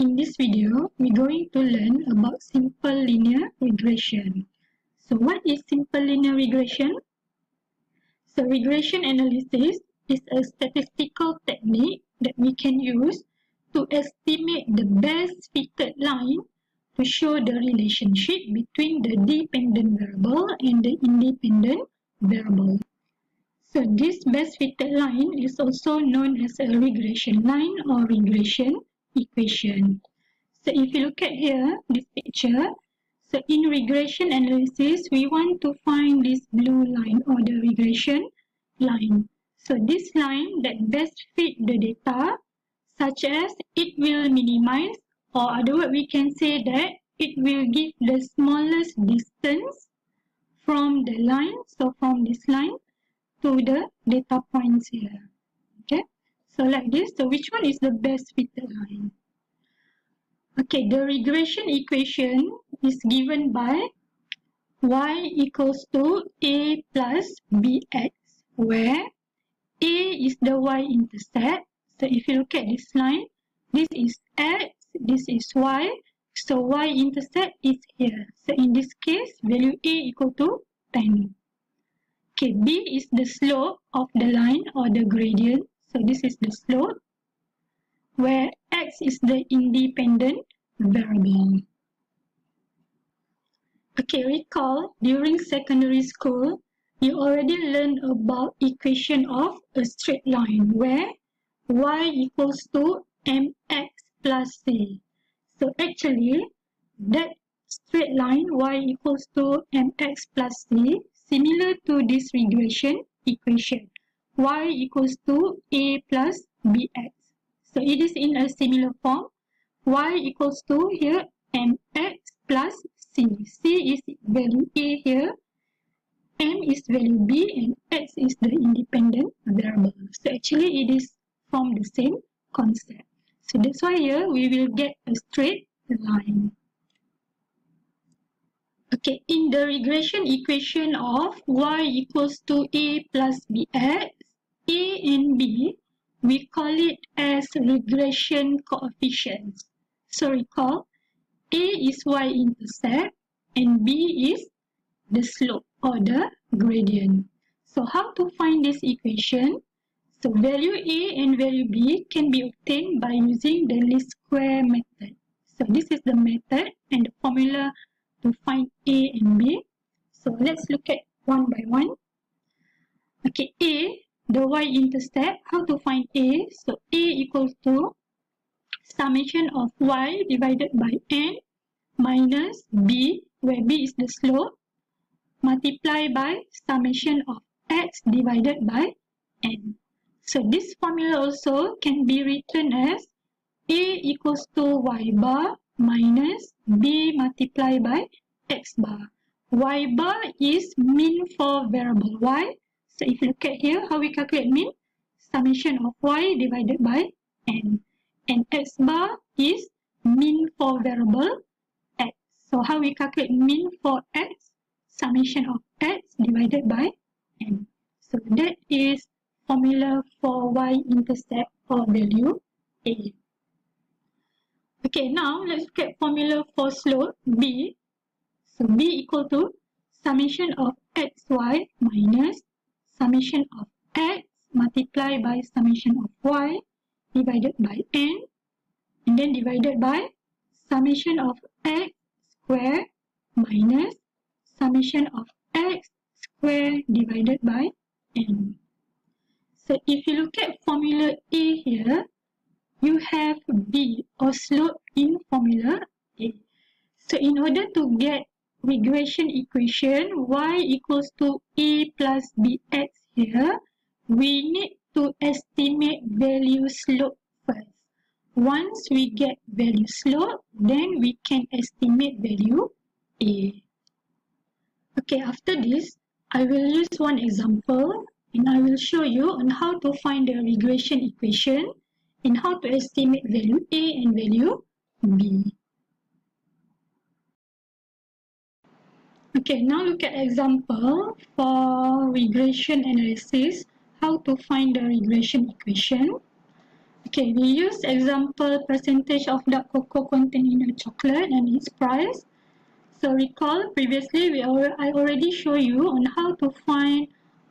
In this video, we're going to learn about simple linear regression. So what is simple linear regression? So regression analysis is a statistical technique that we can use to estimate the best fitted line to show the relationship between the dependent variable and the independent variable. So this best fitted line is also known as a regression line or regression equation. So if you look at here, this picture, so in regression analysis, we want to find this blue line or the regression line. So this line that best fit the data, such as it will minimize, or otherwise we can say that it will give the smallest distance from the line, so from this line to the data points here. Okay, so like this, so which one is the best fitted line? Okay, the regression equation is given by y equals to a plus bx, where a is the y-intercept. So if you look at this line, this is x, this is y, so y-intercept is here. So in this case, value a equal to 10. Okay, b is the slope of the line or the gradient. So this is the slope, where x is the independent variable. Okay, recall during secondary school, you already learned about equation of a straight line where y equals to mx plus c. So actually, that straight line y equals to mx plus c, similar to this regression equation, y equals to a plus bx. So it is in a similar form. Y equals to here mx plus c. C is value a here, m is value b, and x is the independent variable. So actually it is from the same concept. So that's why here we will get a straight line. Okay, in the regression equation of y equals to a plus bx, a and b, we call it as regression coefficients. So recall, a is y-intercept and b is the slope or the gradient. So how to find this equation? So value a and value b can be obtained by using the least square method. So this is the method and the formula to find a and b. So let's look at one by one. Okay, a, the y-intercept, how to find a? So a equals to summation of y divided by n minus b, where b is the slope, multiplied by summation of x divided by n. So this formula also can be written as a equals to y bar minus b multiplied by x bar. Y bar is mean for variable y. So if you look at here, how we calculate mean? Summation of y divided by n. And x bar is mean for variable x. So how we calculate mean for x? Summation of x divided by n. So that is formula for y-intercept or value a. Okay, now let's look at formula for slope b. So b equal to summation of xy minus summation of x multiplied by summation of y divided by n, and then divided by summation of x square minus summation of x square divided by n. So if you look at formula a here, you have b or slope in formula a. So in order to get regression equation y equals to a plus bx here, we need to estimate value slope first. Once we get value slope, then we can estimate value a. Okay, after this, I will use one example and I will show you on how to find the regression equation and how to estimate value a and value b. Okay, now look at example for regression analysis, how to find the regression equation. Okay, we use example percentage of dark cocoa content in a chocolate and its price. So recall previously I already show you on how to find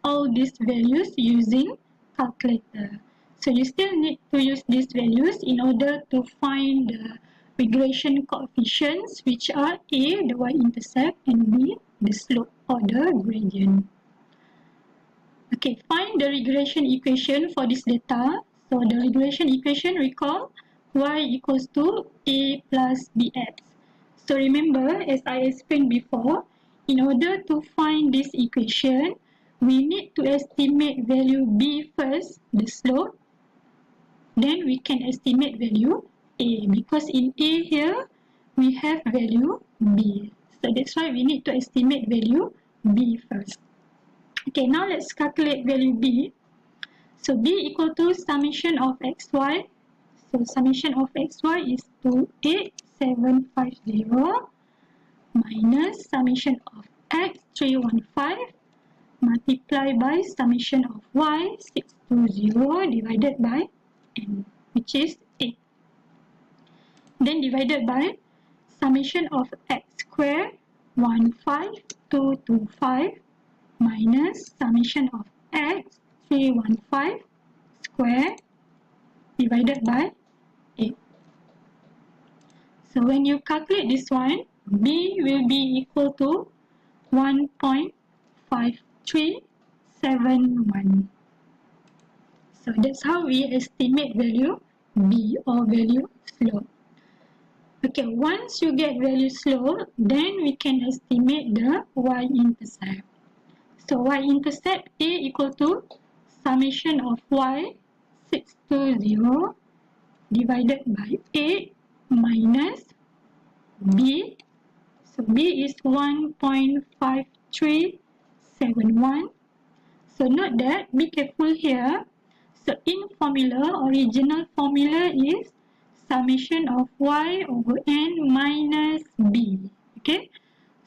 all these values using calculator. So you still need to use these values in order to find the regression coefficients, which are A, the y-intercept, and B, the slope or the gradient. Okay, find the regression equation for this data. So the regression equation, recall, y equals to a plus bx. So remember, as I explained before, in order to find this equation, we need to estimate value b first, the slope, then we can estimate value a, because in a here, we have value b. So that's why we need to estimate value b first. Okay, now let's calculate value b. So b equal to summation of xy. So summation of xy is 28750 minus summation of x 315 multiplied by summation of y 620 divided by n, which is 8. Then divided by summation of x square 15225 minus summation of x 315 square divided by 8. So when you calculate this one, b will be equal to 1.5371. So that's how we estimate value b, or value slope. Okay, once you get value slope, then we can estimate the y-intercept. So y-intercept A equal to summation of y 620 divided by 8 minus b. So b is 1.5371. So note that, be careful here. So in formula, original formula is summation of y over n minus b. Okay.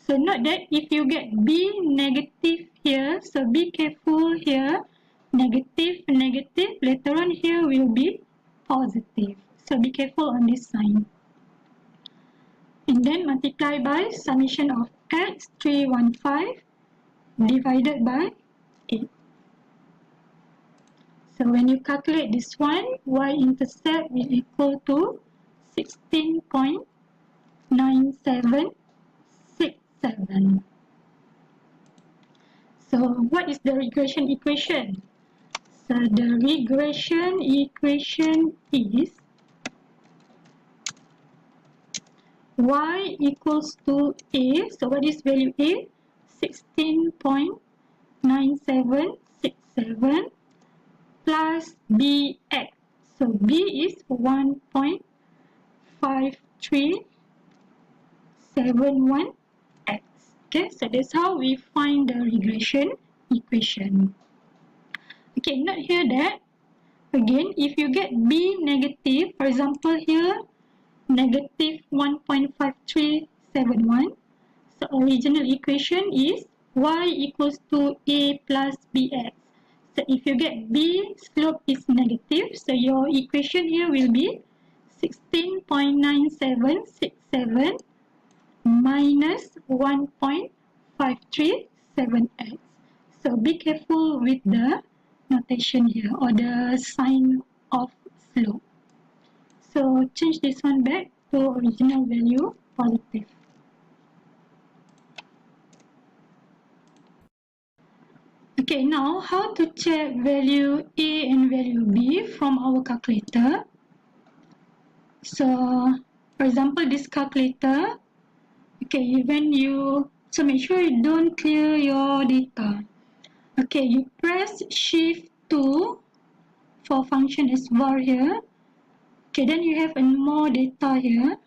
So note that if you get b negative here, so be careful here. Negative, negative, later on here will be positive. So be careful on this sign. And then multiply by summation of x 315 divided by 8. So when you calculate this one, y-intercept will equal to 16.9767. So what is the regression equation? So the regression equation is y equals to a. So what is value a? 16.9767 plus bx. So b is 1.5371x. Okay, so that's how we find the regression equation. Okay, note here that, again, if you get b negative, for example here, negative 1.5371, so original equation is y equals to a plus bx. So if you get b, slope is negative, so your equation here will be 16.9767 minus 1.537x. So be careful with the notation here, or the sign of slope. So change this one back to original value positive. Okay, now how to check value A and value B from our calculator. So for example, this calculator, okay, so make sure you don't clear your data. Okay, you press shift 2 for function as var here. Okay, then you have more data here.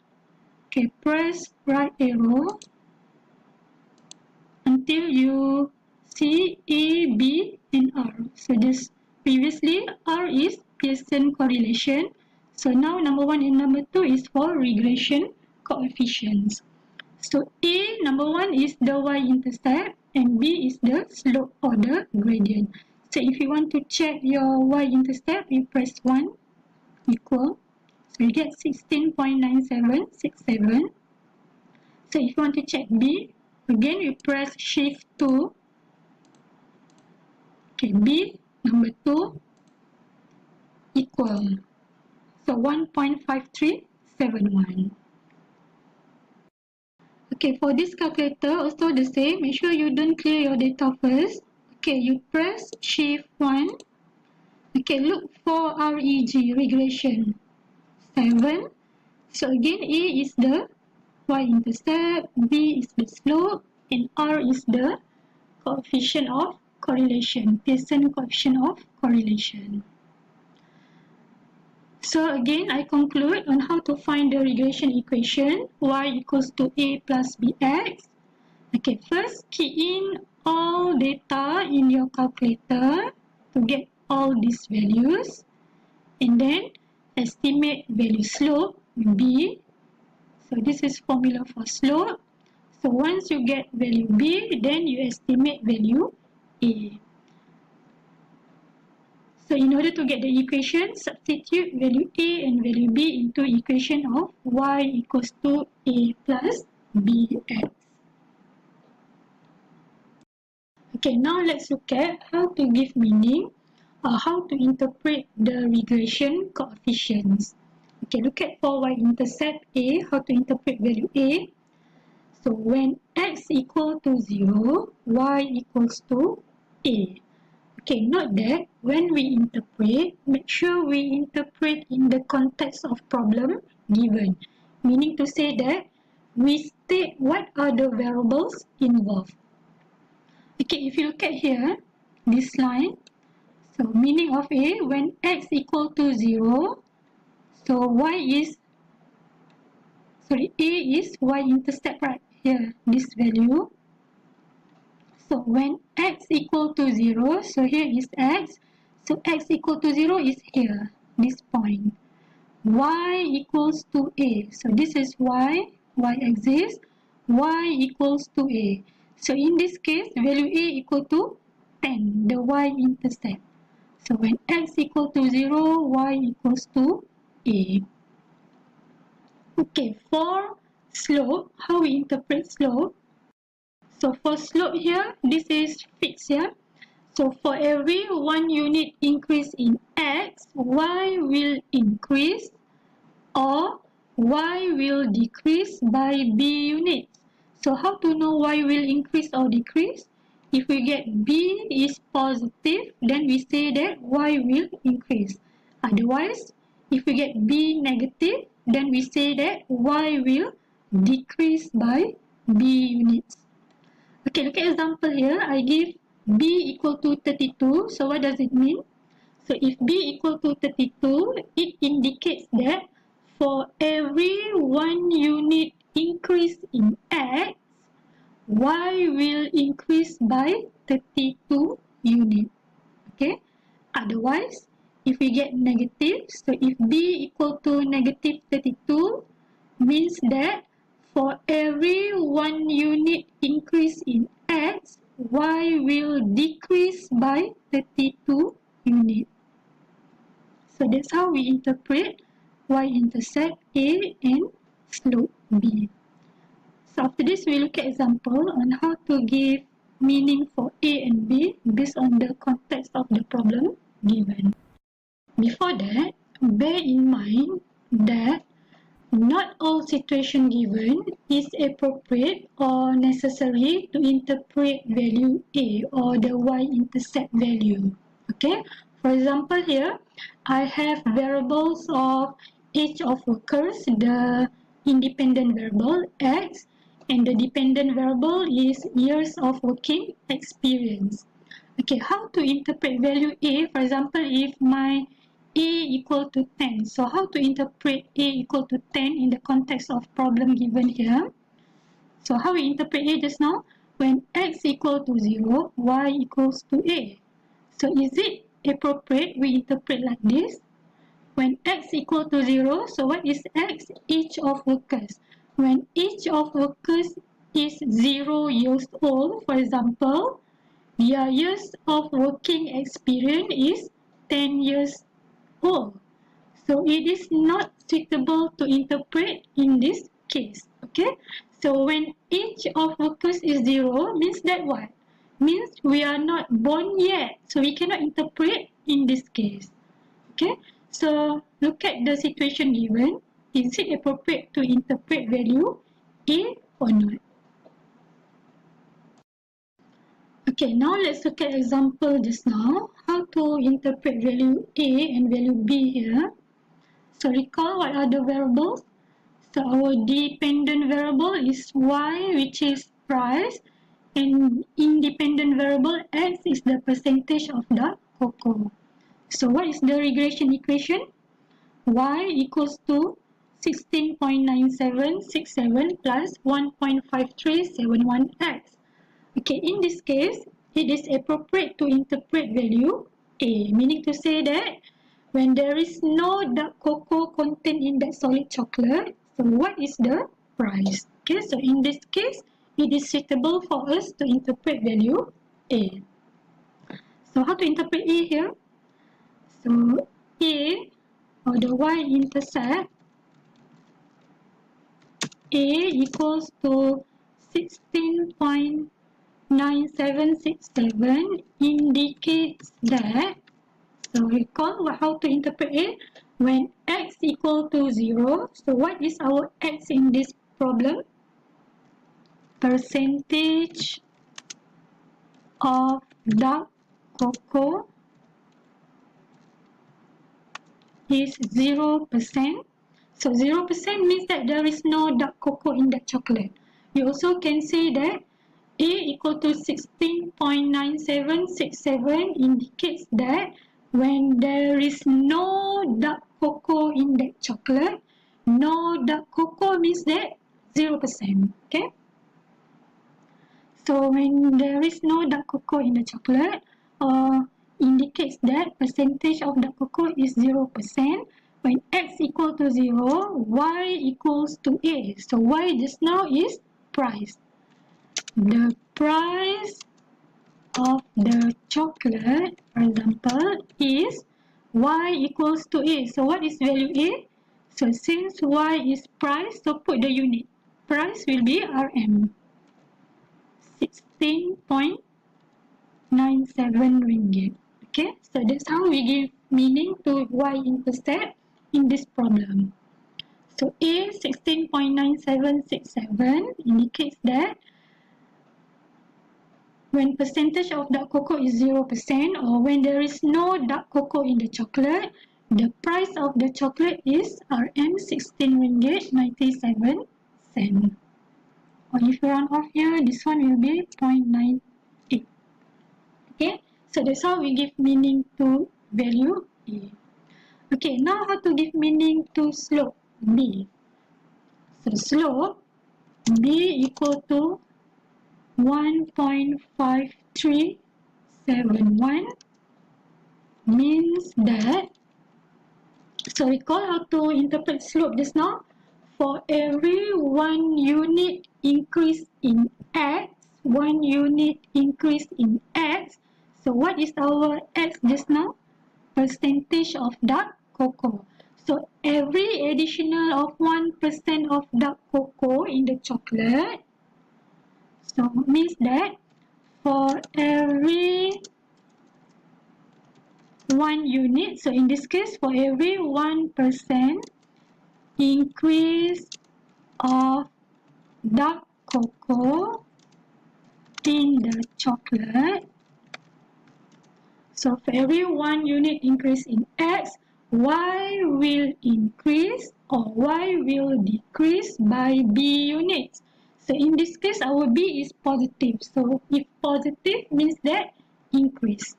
Okay, press right arrow until you see A, B, and R. So this previously R is Pearson correlation. So now number 1 and number 2 is for regression coefficients. So A, number 1 is the y-intercept, and B is the slope or the gradient. So if you want to check your y-intercept, you press 1. equal, so you get 16.9767. So if you want to check B, again you press shift 2. Okay, B number 2 equal, so 1.5371. Okay, for this calculator also the same. Make sure you don't clear your data first. Okay, you press shift 1. Okay, look for REG, regression 7. So again, A is the y-intercept, B is the slope, and R is the coefficient of correlation, Pearson coefficient of correlation. So again, I conclude on how to find the regression equation, y equals to A plus bx. Okay, first key in all data in your calculator to get all these values, and then estimate value slope B. So this is formula for slope. So once you get value B, then you estimate value A. So in order to get the equation, substitute value A and value B into equation of y equals to A plus bx. Okay, now let's look at how to give meaning or how to interpret the regression coefficients. Okay, look at for y-intercept A, how to interpret value A. So when x equal to 0, y equals to A. Okay, note that when we interpret, make sure we interpret in the context of problem given. Meaning to say that we state what are the variables involved. Okay, if you look at here, this line, so meaning of A, when x equal to 0, so A is y-intercept right here, this value. So when x equal to 0, so here is x, so x equal to 0 is here, this point. Y equals to A, so this is y-axis, y equals to A. So in this case, value A equal to 10, the y-intercept. So when x equal to 0, y equals to A. Okay, for slope, how we interpret slope? So for slope here, this is fixed here. So for every 1 unit increase in x, y will increase or y will decrease by b units. So how to know y will increase or decrease? If we get b is positive, then we say that y will increase. Otherwise, if we get b negative, then we say that y will decrease by b units. Okay, look at example here. I give b equal to 32. So what does it mean? So if b equal to 32, it indicates that for every 1 unit increase in x, y will increase by 32 units. Okay. Otherwise, if we get negative, so if b equal to negative 32, means that for every 1 unit increase in x, y will decrease by 32 units. So that's how we interpret y-intercept A and slope B. So after this, we look at example on how to give meaning for A and B based on the context of the problem given. Before that, bear in mind that not all situation given is appropriate or necessary to interpret value A or the y-intercept value. Okay, for example here, I have variables of age of workers, the independent variable X, and the dependent variable is years of working experience. Okay, how to interpret value A? For example, if my A equal to 10. So how to interpret A equal to 10 in the context of problem given here? So how we interpret A just now? When x equal to 0, y equals to A. So is it appropriate we interpret like this? When x equal to 0, so what is x? Age of workers. When age of workers is 0 years old, for example, their years of working experience is 10 years old. So it is not suitable to interpret in this case. Okay. So when age of workers is 0, means that what? Means we are not born yet. So we cannot interpret in this case. Okay. So look at the situation given. Is it appropriate to interpret value A or not? Okay, now let's look at example just now. How to interpret value A and value B here. So recall what are the variables. So our dependent variable is Y, which is price, and independent variable X is the percentage of the cocoa. So what is the regression equation? Y equals to 16.9767 plus 1.5371x. Okay, in this case, it is appropriate to interpret value A, meaning to say that when there is no dark cocoa content in that solid chocolate, so what is the price? Okay, so in this case, it is suitable for us to interpret value A. So how to interpret A here? So A, or the y-intercept, A equals to 16.9767 indicates that, so recall how to interpret it, when x equal to 0, so what is our x in this problem? Percentage of dark cocoa is 0%. So 0% means that there is no dark cocoa in that chocolate. You also can say that A equal to 16.9767 indicates that when there is no dark cocoa in that chocolate, no dark cocoa means that 0%. Okay? So when there is no dark cocoa in the chocolate, indicates that percentage of dark cocoa is 0%. When x equal to 0, y equals to A. So y just now is price. The price of the chocolate, for example, is y equals to A. So what is value A? So since y is price, so put the unit. Price will be RM. 16.97 ringgit. Okay, so that's how we give meaning to y-intercept in this problem. So A 16.9767 indicates that when percentage of dark cocoa is 0% or when there is no dark cocoa in the chocolate, the price of the chocolate is RM 16 ringgit 97 cent. Or if you round off here, this one will be 0.98. Okay, so that's how we give meaning to value A. Okay, now how to give meaning to slope B. So slope B equal to 1.5371 means that, so recall how to interpret slope just now. For every 1 unit increase in X, 1 unit increase in X, so what is our X just now? Percentage of dark cocoa. So every additional of 1% of dark cocoa in the chocolate, so means that for every 1 unit, so in this case for every 1% increase of dark cocoa in the chocolate, so for every 1 unit increase in X, Y will increase or Y will decrease by B units. So in this case, our B is positive. So if positive means that increase.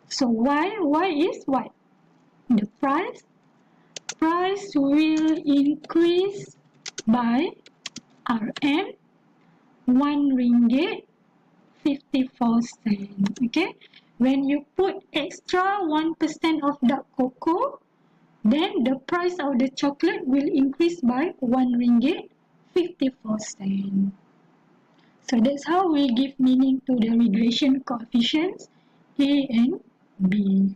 So Y is what? The price will increase by RM 1 ringgit 54 cents. Okay, when you put extra 1% of dark cocoa, then the price of the chocolate will increase by 1 ringgit 54 cents. So that's how we give meaning to the regression coefficients A and B.